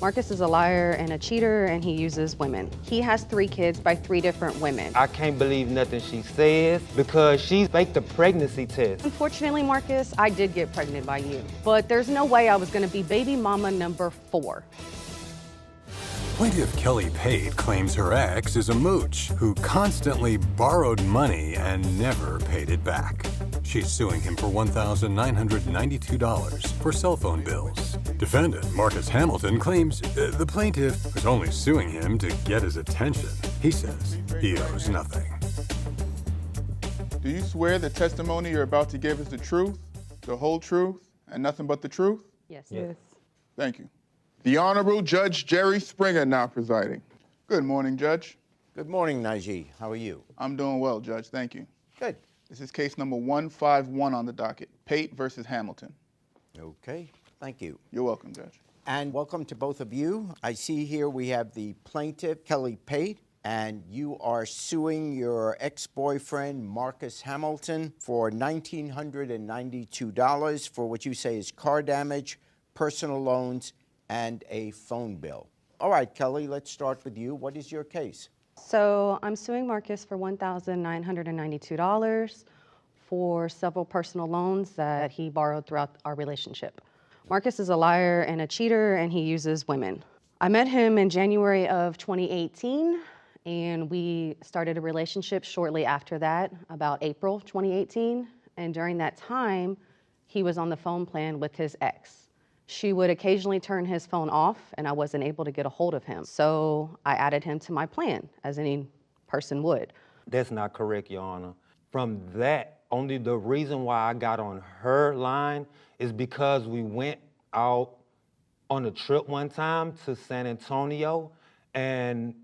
Marcus is a liar and a cheater, and he uses women. He has 3 kids by 3 different women. I can't believe nothing she says because she faked the pregnancy test. Unfortunately, Marcus, I did get pregnant by you, but there's no way I was gonna be baby mama number 4. Plaintiff Kelly Pate claims her ex is a mooch who constantly borrowed money and never paid it back. She's suing him for $1,992 for cell phone bills. Defendant Marcus Hamilton claims the plaintiff was only suing him to get his attention. He says he owes nothing. Do you swear the testimony you're about to give is the truth, the whole truth, and nothing but the truth? Yes. Yes. Thank you. The Honorable Judge Jerry Springer now presiding. Good morning, Judge. Good morning, Najee. How are you? I'm doing well, Judge. Thank you. Good. This is case number 151 on the docket, Pate versus Hamilton. Okay. Thank you. You're welcome, Judge. And welcome to both of you. I see here we have the plaintiff, Kelly Pate, and you are suing your ex-boyfriend, Marcus Hamilton, for $1,992 for what you say is car damage, personal loans, and a phone bill. All right, Kelly, let's start with you. What is your case? So I'm suing Marcus for $1,992 for several personal loans that he borrowed throughout our relationship. Marcus is a liar and a cheater, and he uses women. I met him in January of 2018, and we started a relationship shortly after that, about April 2018. And during that time, he was on the phone plan with his ex. She would occasionally turn his phone off, and I wasn't able to get a hold of him. So I added him to my plan, as any person would. That's not correct, Your Honor. From that, only the reason why I got on her line is because we went out on a trip one time to San Antonio, and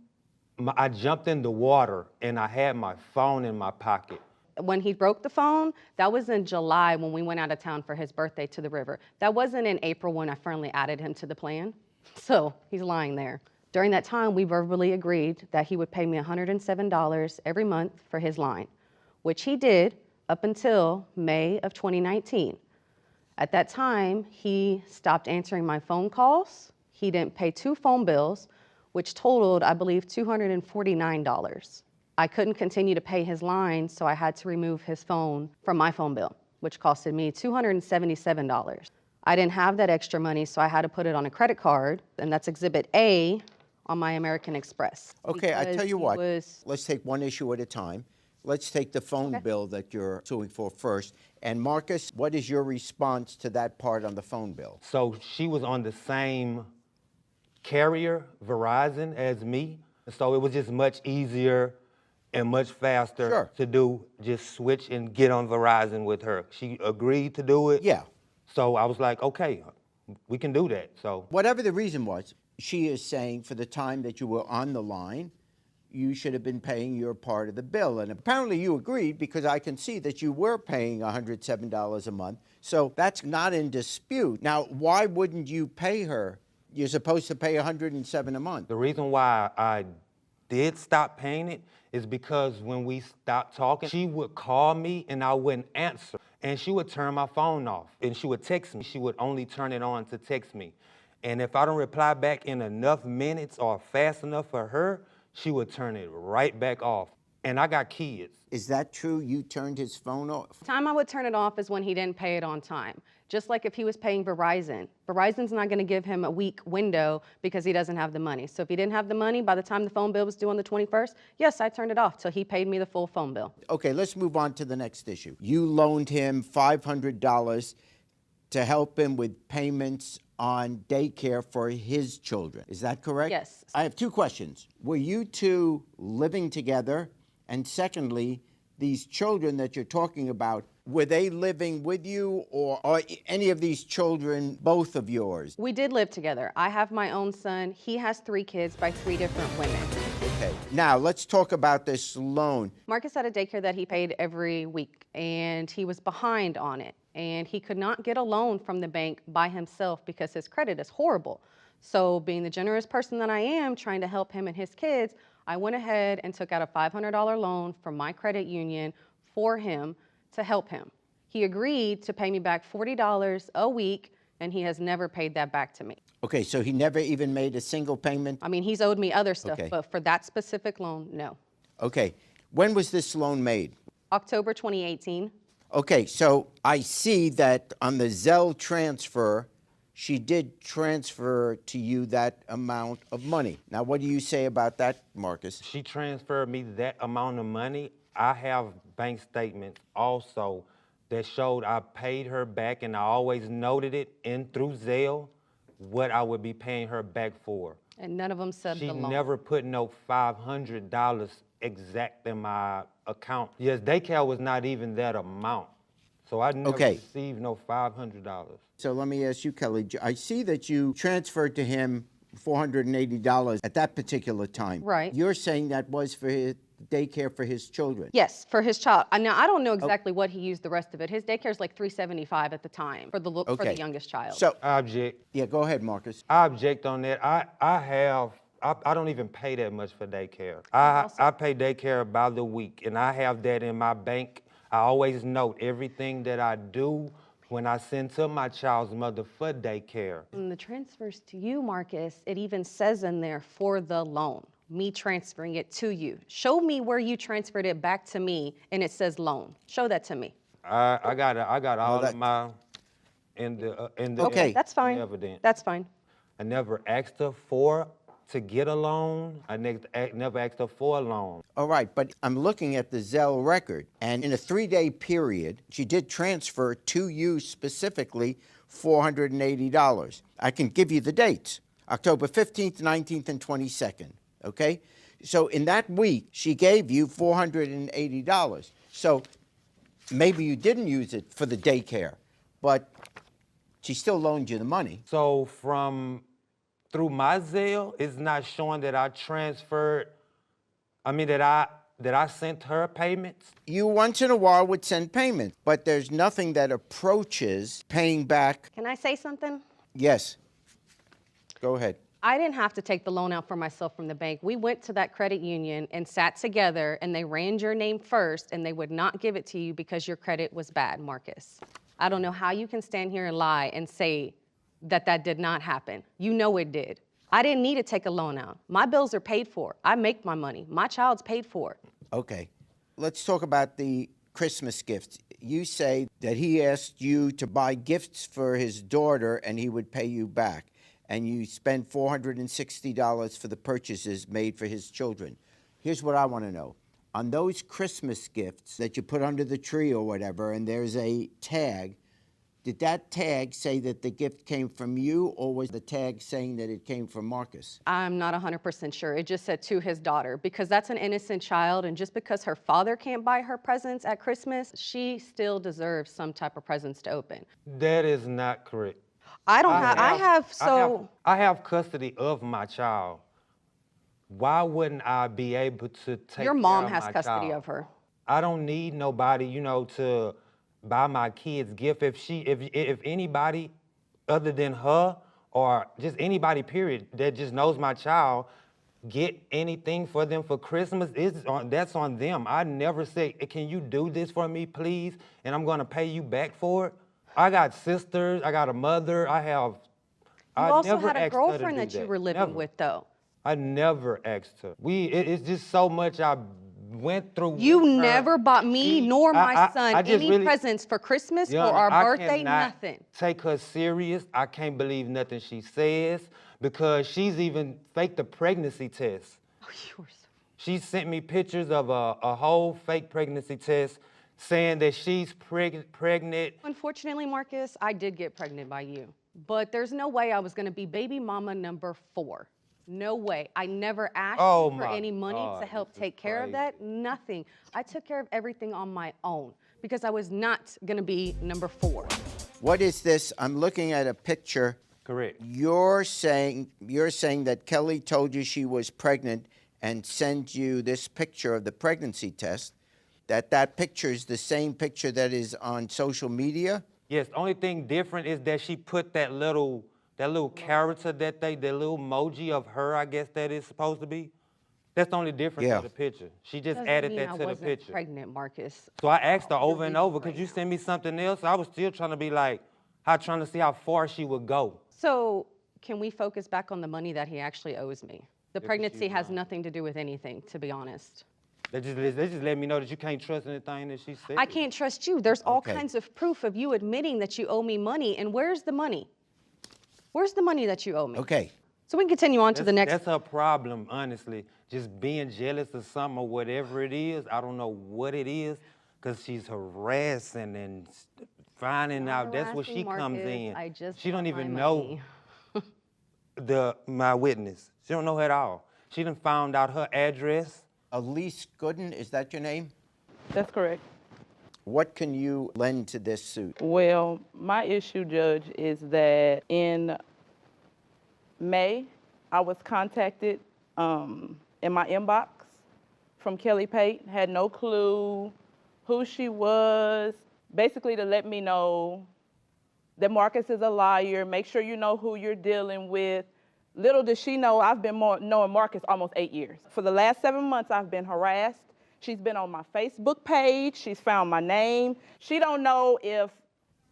I jumped in the water, and I had my phone in my pocket. When he broke the phone, that was in July when we went out of town for his birthday to the river. That wasn't in April when I finally added him to the plan. So he's lying there. During that time, we verbally agreed that he would pay me $107 every month for his line, which he did up until May of 2019. At that time, he stopped answering my phone calls. He didn't pay 2 phone bills, which totaled, I believe, $249. I couldn't continue to pay his line, so I had to remove his phone from my phone bill, which costed me $277. I didn't have that extra money, so I had to put it on a credit card, and that's Exhibit A on my American Express. Okay, I tell you what, let's take one issue at a time. Let's take the phone bill that you're suing for first. And Marcus, what is your response to that part on the phone bill? So she was on the same carrier, Verizon, as me. So it was just much easier and much faster to do, just switch and get on Verizon with her. She agreed to do it. Yeah. So I was like, okay, we can do that. So whatever the reason was, she is saying for the time that you were on the line, you should have been paying your part of the bill. And apparently you agreed because I can see that you were paying $107 a month. So that's not in dispute. Now, why wouldn't you pay her? You're supposed to pay $107 a month. The reason why I did stop paying it is because when we stopped talking, she would call me and I wouldn't answer. And she would turn my phone off and she would text me. She would only turn it on to text me. And if I don't reply back in enough minutes or fast enough for her, she would turn it right back off. And I got kids. Is that true? You turned his phone off? The time I would turn it off is when he didn't pay it on time. Just like if he was paying Verizon. Verizon's not gonna give him a week window because he doesn't have the money. So if he didn't have the money, by the time the phone bill was due on the 21st, yes, I turned it off till he paid me the full phone bill. Okay, let's move on to the next issue. You loaned him $500 to help him with payments on daycare for his children. Is that correct? Yes. I have 2 questions. Were you two living together? And secondly, these children that you're talking about, were they living with you or are any of these children both of yours? We did live together. I have my own son. He has 3 kids by 3 different women. Okay, now let's talk about this loan. Marcus had a daycare that he paid every week, and he was behind on it. And he could not get a loan from the bank by himself because his credit is horrible. So being the generous person that I am, trying to help him and his kids, I went ahead and took out a $500 loan from my credit union for him to help him. He agreed to pay me back $40 a week and he has never paid that back to me. Okay, so he never even made a single payment? I mean, he's owed me other stuff, Okay. but for that specific loan, no. Okay, when was this loan made? October 2018. Okay, so I see that on the Zelle transfer, she did transfer to you that amount of money. Now, what do you say about that, Marcus? She transferred me that amount of money. I have bank statements also that showed I paid her back, and I always noted it in through Zelle what I would be paying her back for. And none of them said She the loan. never put no $500 exact in my account. Yes, daycare was not even that amount. So I never Okay. received no $500. So let me ask you, Kelly, I see that you transferred to him $480 at that particular time. Right. You're saying that was for his daycare for his children. Yes, for his child. Now, I don't know exactly what he used the rest of it. His daycare is like $375 at the time for the youngest child. So, I object. yeah, go ahead, Marcus. I object on that. I don't even pay that much for daycare. I pay daycare by the week, and I have that in my bank. I always note everything that I do when I send to my child's mother for daycare. In the transfers to you, Marcus, it even says in there for the loan, me transferring it to you. Show me where you transferred it back to me and it says loan. Show that to me. I got all that- of my in the Okay. That's fine. evidence. That's fine. I never asked her to get a loan. I never asked her for a loan. All right, but I'm looking at the Zelle record, and in a 3-day period, she did transfer to you specifically $480. I can give you the dates, October 15th, 19th, and 22nd, okay? So in that week, she gave you $480. So maybe you didn't use it for the daycare, but she still loaned you the money. So through my Zelle, it's not showing that I transferred. I mean that I sent her payments. You once in a while would send payments, but there's nothing that approaches paying back. Can I say something? Yes. Go ahead. I didn't have to take the loan out for myself from the bank. We went to that credit union and sat together and they ran your name first and they would not give it to you because your credit was bad, Marcus. I don't know how you can stand here and lie and say that did not happen. You know it did. I didn't need to take a loan out. My bills are paid for. I make my money. My child's paid for. Okay. Let's talk about the Christmas gifts. You say that he asked you to buy gifts for his daughter and he would pay you back. And you spent $460 for the purchases made for his children. Here's what I want to know. On those Christmas gifts that you put under the tree or whatever, and there's a tag, did that tag say that the gift came from you, or was the tag saying that it came from Marcus? I'm not 100% sure. It just said to his daughter because that's an innocent child, and just because her father can't buy her presents at Christmas, she still deserves some type of presents to open. That is not correct. I have custody of my child. Why wouldn't I be able to take Your mom care of has my custody child? of her. I don't need nobody, to buy my kids gift. If anybody other than her or just anybody period that just knows my child get anything for them for Christmas, that's on them. I never say, can you do this for me, please? And I'm gonna pay you back for it. I got sisters, I got a mother, You also never had a asked her to girlfriend do that you that. were living Never. with, though. I never asked her. It's just so much I went through. You with her. never bought me nor my son I just any really- presents for Christmas, Your for Honor, our I birthday, cannot nothing. Take her serious. I can't believe nothing she says because she's even faked a pregnancy test. Oh, you were so... She sent me pictures of a whole fake pregnancy test saying that she's pregnant. Unfortunately, Marcus, I did get pregnant by you. But there's no way I was going to be baby mama number 4. No way. I never asked Oh you for my any money God, to help this is take care of crazy. that. Nothing. I took care of everything on my own because I was not going to be number 4. What is this? I'm looking at a picture. Correct. You're saying that Kelly told you she was pregnant and sent you this picture of the pregnancy test, that picture is the same picture that is on social media? Yes, the only thing different is that she put that little character that little emoji of her, I guess that is supposed to be. That's the only difference Yeah. of the picture. She just Doesn't added mean that I to the wasn't picture. pregnant, Marcus. So I asked her over and Really over, could you send me something else? I was still trying to be like, trying to see how far she would go. So can we focus back on the money that he actually owes me? The but pregnancy she's has lying. nothing to do with anything, to be honest. They just let me know that you can't trust anything that she said. I can't trust you. There's all Okay. kinds of proof of you admitting that you owe me money. And where's the money? Where's the money that you owe me? Okay. So we can continue on to the next. That's her problem, honestly. Just being jealous of something or whatever it is. I don't know what it is, because she's harassing and finding out. That's where she harassing, comes Marcus. in. I just She don't want my even know money. my witness. She don't know her at all. She done found out her address. Elise Gooden, is that your name? That's correct. What can you lend to this suit? Well, my issue, Judge, is that in May, I was contacted in my inbox from Kelly Pate, had no clue who she was, basically to let me know that Marcus is a liar, make sure you know who you're dealing with. Little does she know, I've been knowing Marcus almost 8 years. For the last 7 months, I've been harassed. She's been on my Facebook page. She's found my name. She don't know if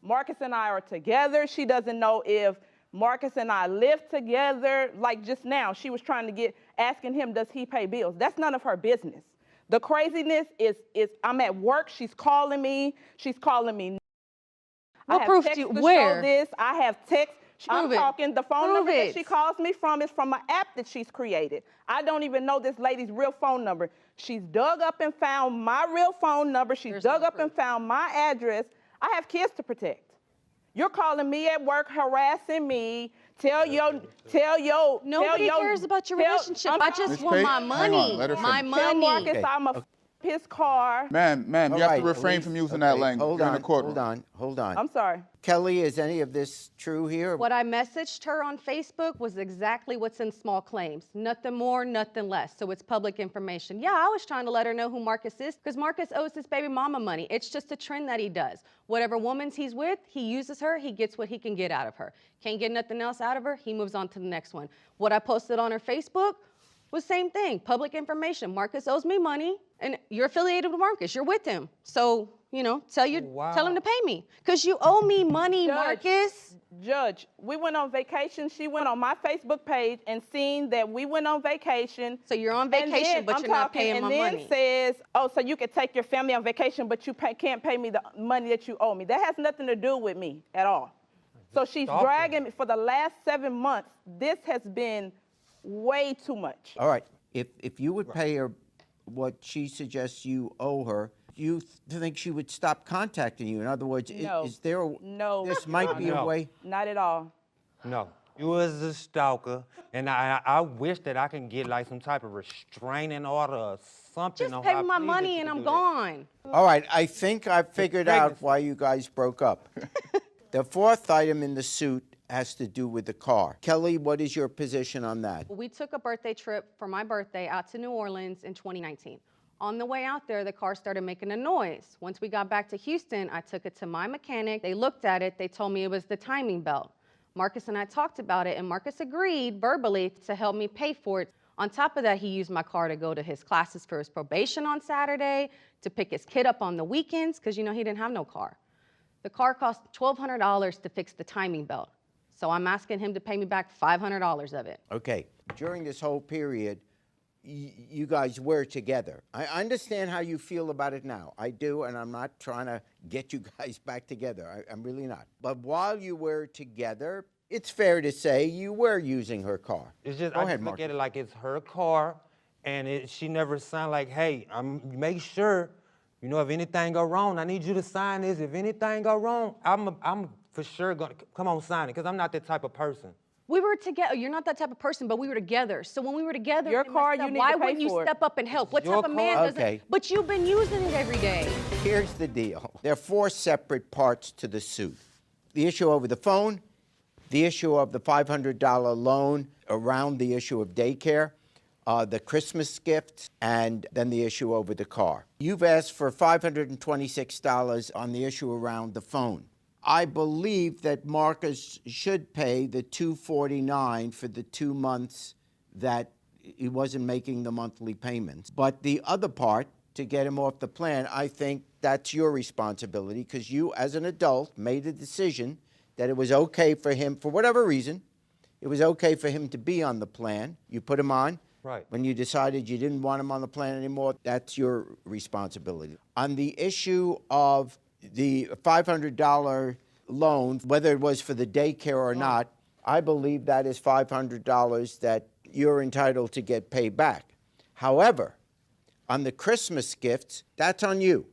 Marcus and I are together. She doesn't know if Marcus and I live together. Like just now, she was trying to asking him, does he pay bills? That's none of her business. The craziness is I'm at work. She's calling me. She's calling me. What I have proof do text you- to where? show this. I have text. I'm Prove it. talking. The phone Prove number it. that she calls me from is from an app that she's created. I don't even know this lady's real phone number. She's dug up and found my real phone number. She's There's dug no up and proof. found my address. I have kids to protect. You're calling me at work, harassing me. Nobody cares about your relationship. I just Miss want Pate, my hang money. on, let her My finish. Tell Marcus money. Okay. I'm a his car. Ma'am, you All have right, to refrain Elise, from using okay, that language. Hold You're on, in the courtroom. hold on. I'm sorry. Kelly, is any of this true here? What I messaged her on Facebook was exactly what's in small claims. Nothing more, nothing less. So it's public information. Yeah, I was trying to let her know who Marcus is because Marcus owes his baby mama money. It's just a trend that he does. Whatever woman's he's with, he uses her, he gets what he can get out of her. Can't get nothing else out of her, he moves on to the next one. What I posted on her Facebook was same thing, public information. Marcus owes me money and you're affiliated with Marcus, you're with him. So, tell him to pay me because you owe me money, Marcus. Judge, we went on vacation. She went on my Facebook page and seen that we went on vacation. So you're on And vacation, then but I'm you're not talking, paying my money. And then says, oh, so you could take your family on vacation, but you can't pay me the money that you owe me. That has nothing to do with me at all. So she's stalking. dragging me for the last 7 months. This has been way too much. All right, if you would pay her what she suggests you owe her, do you think she would stop contacting you? In other words, No. is there No, this might be a No. way? Not at all. No, you was a stalker, and I wish that I can get like some type of restraining order or something. Just on pay how me my pleased money you and can I'm do that. gone. All right, I think I figured out pregnancy. why you guys broke up. The fourth item in the suit has to do with the car. Kelly, what is your position on that? We took a birthday trip for my birthday out to New Orleans in 2019. On the way out there, the car started making a noise. Once we got back to Houston, I took it to my mechanic. They looked at it. They told me it was the timing belt. Marcus and I talked about it, and Marcus agreed verbally to help me pay for it. On top of that, he used my car to go to his classes for his probation on Saturday, to pick his kid up on the weekends, because he didn't have no car. The car cost $1,200 to fix the timing belt. So I'm asking him to pay me back $500 of it. Okay, during this whole period, you guys were together. I understand how you feel about it now. I do, and I'm not trying to get you guys back together. I'm really not. But while you were together, it's fair to say you were using her car. It's just, Go I ahead, just look Marcus. at it like it's her car, and she never signed like, hey, make sure, if anything go wrong, I need you to sign this. If anything go wrong, I'm for sure gonna, come on, sign it, because I'm not that type of person. We were together. You're not that type of person, but we were together. So when we were together, Your and it car, messed you up, need why to pay wouldn't you for it. step up and help? What Your type of man car. doesn't? Okay. But you've been using it every day. Here's the deal. There are 4 separate parts to the suit. The issue over the phone, the issue of the $500 loan around the issue of daycare, the Christmas gifts, and then the issue over the car. You've asked for $526 on the issue around the phone. I believe that Marcus should pay the $249 for the 2 months that he wasn't making the monthly payments. But the other part, to get him off the plan, I think that's your responsibility because you, as an adult, made a decision that it was okay for him, for whatever reason, it was okay for him to be on the plan. You put him on. Right. When you decided you didn't want him on the plan anymore, that's your responsibility. On the issue of the $500 loan, whether it was for the daycare or not, I believe that is $500 that you're entitled to get paid back. However, on the Christmas gifts, that's on you.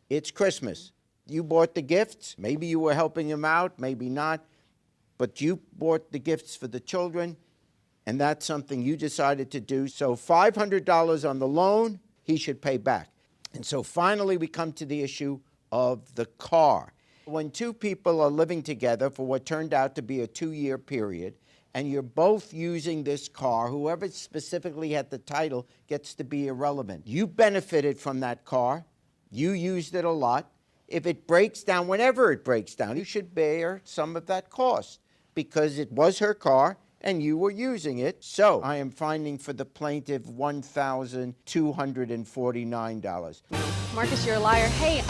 It's Christmas. You bought the gifts. Maybe you were helping him out, maybe not. But you bought the gifts for the children, and that's something you decided to do. So $500 on the loan, he should pay back. And so finally we come to the issue of the car. When two people are living together for what turned out to be a 2-year period, and you're both using this car, whoever specifically had the title gets to be irrelevant. You benefited from that car. You used it a lot. If it breaks down, whenever it breaks down, you should bear some of that cost because it was her car and you were using it. So I am finding for the plaintiff $1,249. Marcus, you're a liar. Hey,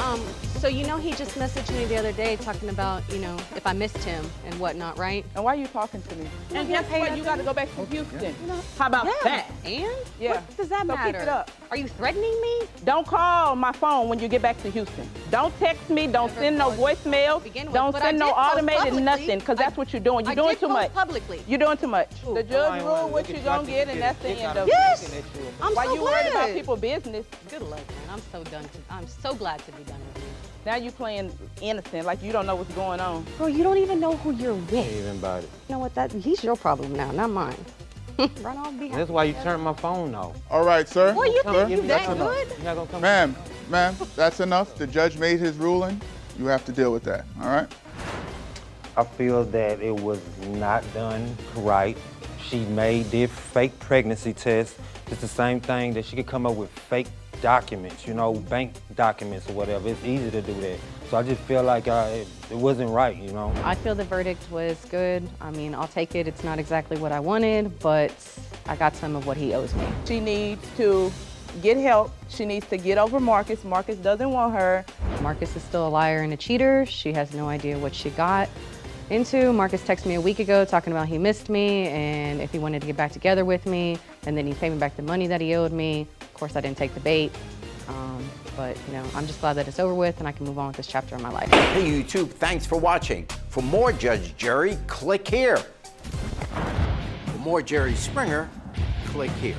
so you know he just messaged me the other day talking about, if I missed him and whatnot, right? And why are you talking to me? And guess what? You got to go back to Houston. How about that? And? Yeah. What does that So matter? keep it up. Are you threatening me? Don't call my phone when you get back to Houston. Don't text me. Don't send no voicemail. Don't send no automated nothing, because that's what you're doing. You're doing too much. Publicly. You're doing too much. Ooh. The judge ruled what you're going to get, and that's the end of it. Yes! I'm Why so you glad. worried about people's business? Good luck, man. I'm so glad to be done with you. Now you playing innocent, like you don't know what's going on. Bro, you don't even know who you're with. Even about it. You know what? He's your problem now, not mine. Run off behind. That's why you turned my phone off. All right, sir. Boy, you Sir? think you that You're good? not gonna come. Ma'am, that's enough. The judge made his ruling. You have to deal with that, all right? I feel that it was not done right. She did fake pregnancy tests. It's the same thing that she could come up with fake documents, bank documents or whatever. It's easy to do that. So I just feel like it wasn't right, I feel the verdict was good. I mean, I'll take it. It's not exactly what I wanted, but I got some of what he owes me. She needs to get help. She needs to get over Marcus. Marcus doesn't want her. Marcus is still a liar and a cheater. She has no idea what she got into. Marcus texted me a week ago talking about he missed me and if he wanted to get back together with me, and then he paid me back the money that he owed me. Of course, I didn't take the bait, but I'm just glad that it's over with and I can move on with this chapter of my life. Hey YouTube, thanks for watching. For more Judge Jerry, click here. For more Jerry Springer, click here.